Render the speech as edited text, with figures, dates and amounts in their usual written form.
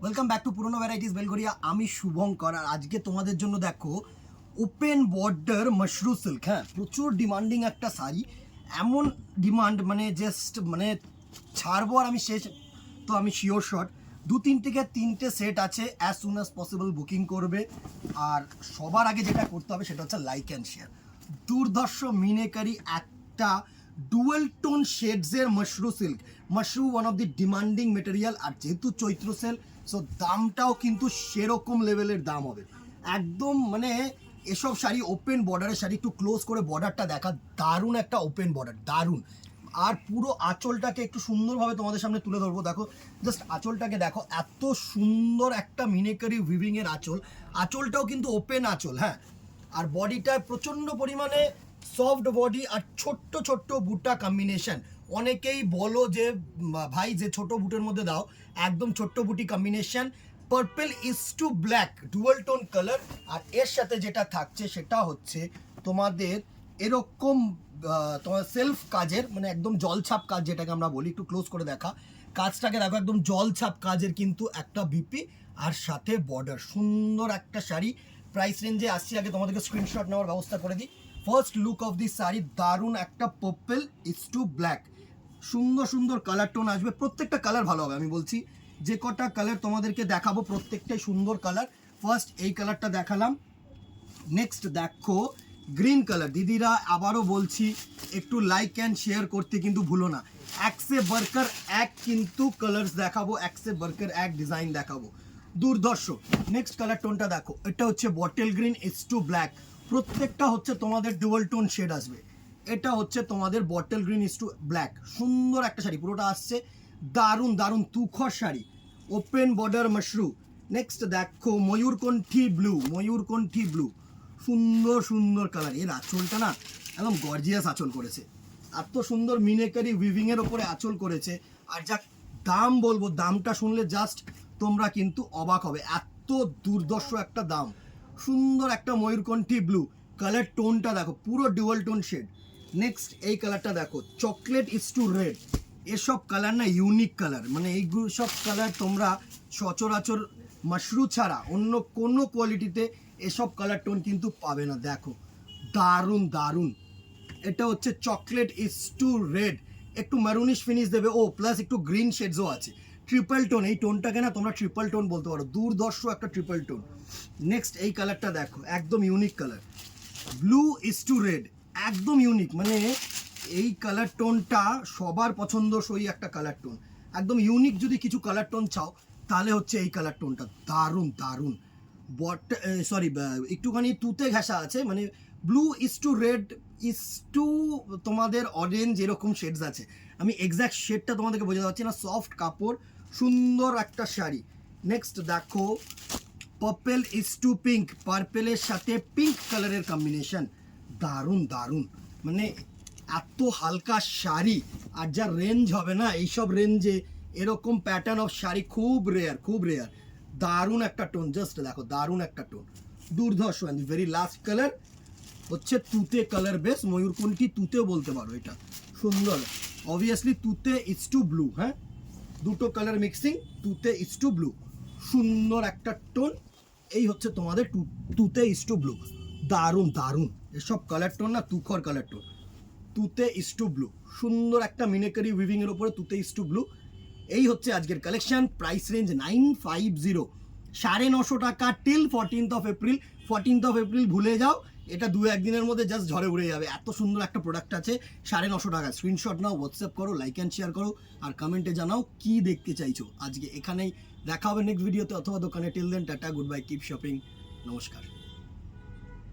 Welcome back to পুরনো varieties Belgharia. আমি শুভঙ্কর, আর আজকে তোমাদের জন্য দেখো ওপেন বর্ডার মাশরু সিল্ক। হ্যাঁ, প্রচুর ডিমান্ডিং একটা শাড়ি, এমন ডিমান্ড মানে জাস্ট মানে ছাড়বো আর আমি শেষ। তো আমি শিওর শট 2-3 থেকে 3টে সেট আছে, as soon as possible booking করবে। আর সবার আগে যেটা করতে হবে সেটা হচ্ছে লাইক অ্যান্ড শেয়ার। দুর্ধর্ষ মিনেকারি একটা ডুয়েল টোন শেডসের mashru silk. Mashru one of the demanding material, আর যেহেতু চৈত্র সেল, সো দামটাও কিন্তু সেরকম লেভেলের দাম হবে একদম। মানে এসব শাড়ি ওপেন বর্ডারের শাড়ি, একটু ক্লোজ করে বর্ডারটা দেখা, দারুণ একটা ওপেন বর্ডার, দারুণ। আর পুরো আঁচলটাকে একটু সুন্দরভাবে তোমাদের সামনে তুলে ধরবো। দেখো জাস্ট আঁচলটাকে দেখো, এত সুন্দর একটা মিনেকারি উইভিংয়ের আঁচল। আঁচলটাও কিন্তু ওপেন আঁচল, হ্যাঁ। আর বডিটায় প্রচণ্ড পরিমাণে সফট বডি আর ছোট্ট ছোট্ট বুটা কম্বিনেশন। অনেকেই বলো যে ভাই যে ছোট বুটের মধ্যে দাও, একদম ছোট্ট বুটি combination, purple is to black dual tone colour. আর এর সাথে যেটা থাকছে সেটা হচ্ছে তোমাদের এরকম তোমার সেলফ কাজের, মানে একদম জলছাপ কাজ যেটাকে আমরা বলি। একটু ক্লোজ করে দেখা কাজটাকে, দেখো একদম জলছাপ কাজের কিন্তু একটা বিপি, আর সাথে বর্ডার। সুন্দর একটা শাড়ি, প্রাইস রেঞ্জে আসছি। আগে তোমাদেরকে স্ক্রিনশট নেওয়ার ব্যবস্থা করে দিই। First look of this sari, দারুণ একটা পার্পল ইজ টু ব্ল্যাক, সুন্দর সুন্দর কালার টোন আসবে, প্রত্যেকটা কালার ভালো হবে। আমি বলছি যে কটা কালার তোমাদেরকে দেখাবো প্রত্যেকটাই সুন্দর কালার। ফার্স্ট এই কালারটা দেখালাম, নেক্সট দেখো গ্রিন কালার। দিদিরা আবারও বলছি একটু লাইক অ্যান্ড শেয়ার করতে কিন্তু ভুলো না। এক সে বর্কার এক কিন্তু কালার্স দেখাবো, এক সে বর্কার এক ডিজাইন দেখাবো, দুর্ধর্ষ। নেক্সট কালার টোনটা দেখো, এটা হচ্ছে bottle green is to black. প্রত্যেকটা হচ্ছে তোমাদের ডুয়াল টোন শেড আসবে। এটা হচ্ছে তোমাদের bottle green is to black, সুন্দর একটা শাড়ি পুরোটা আসছে, দারুণ দারুণ তুখর sari, open border mashru. Next দেখো ময়ূরকণ্ঠী ব্লু, ময়ূরকণ্ঠী ব্লু, সুন্দর সুন্দর কালার। এর আঁচলটা না একদম গর্জিয়াস আঁচল করেছে, এত সুন্দর মিনেকারি উইভিংয়ের ওপরে আঁচল করেছে। আর যা দাম বলবো, দামটা শুনলে জাস্ট তোমরা কিন্তু অবাক হবে, এত দুর্দর্শ একটা দাম। সুন্দর একটা ময়ূরকণ্ঠী ব্লু কালার টোনটা দেখো, পুরো ডুয়াল টোন শেড। নেক্সট এই কালারটা দেখো, চকলেট ইজ টু রেড। এসব কালার না ইউনিক কালার, মানে এইগুলো সব কালার তোমরা সচরাচর মাশরু ছাড়া অন্য কোনো কোয়ালিটিতে এসব কালার টোন কিন্তু পাবে না। দেখো দারুণ দারুণ। এটা হচ্ছে চকলেট ইজ টু রেড, একটু ম্যারুনিশ ফিনিশ দেবে, ও প্লাস একটু গ্রিন শেডসও আছে, ট্রিপল টোন। এই টোনটাকে না তোমরা ট্রিপল টোন বলতে পারো, দুর্ধর্ষ একটা ট্রিপল টোন। নেক্সট এই কালারটা দেখো, একদম unique colour, blue is to red, একদম ইউনিক। মানে এই কালার টোনটা সবার পছন্দসই একটা কালার টোন, একদম ইউনিক। যদি কিছু কালার টোন চাও তাহলে হচ্ছে এই কালার টোনটা, দারুণ দারুণ। সরি একটুখানি তুতে ঘেঁষা আছে, মানে blue is to red is to তোমাদের অরেঞ্জ, এরকম শেডস আছে। আমি এক্স্যাক্ট শেডটা তোমাদেরকে বোঝাতে পারছি না। সফট কাপড়, সুন্দর একটা শাড়ি। নেক্সট দেখো পার্পল ইজ টু পিঙ্ক, পার্পেলের সাথে পিঙ্ক কালারের কম্বিনেশন, দারুণ দারুণ। মানে এত হালকা শাড়ি, আর যা রেঞ্জ হবে না এইসব রেঞ্জে এরকম প্যাটার্ন অফ শাড়ি খুব রেয়ার, খুব রেয়ার। দারুণ একটা টোন, জাস্ট দেখো দারুণ একটা টোন, দুর্ধর্ষ। অ্যান্ড ভেরি লাস্ট কালার হচ্ছে তুতে কালার বেস, ময়ূরকণ্ঠী তুতেও বলতে পারো। এটা সুন্দর, অবভিয়াসলি তুতে ইজ টু ব্লু, হ্যাঁ, দুটো কালার মিক্সিং, তুতে ইজ টু ব্লু, সুন্দর একটা টোন। এই হচ্ছে তোমাদের তুতে ইজ টু ব্লু, দারুণ দারুণ। এসব কালার টোন না তুখর কালার টোন, তুতে ইজ টু ব্লু, সুন্দর একটা মিনেকারি উইভিংয়ের ওপরে তুতে ইজ টু ব্লু। এই হচ্ছে আজকের কালেকশন। প্রাইস রেঞ্জ 950, 950 টাকা till 14th April. 14th April ভুলে যাও, এটা 2-1 দিনের মধ্যে জাস্ট ঝড়ে উড়ে যাবে। এত সুন্দর একটা প্রোডাক্ট আছে 950 টাকা। স্ক্রিনশট নাও, হোয়াটসঅ্যাপ করো, লাইক অ্যান্ড শেয়ার করো, আর কমেন্টে জানাও কি দেখতে চাইছো। আজকে এখানেই দেখা হবে নেক্সট ভিডিওতে অথবা দোকানে। Till then ta-ta, good bye, keep shopping, নমস্কার।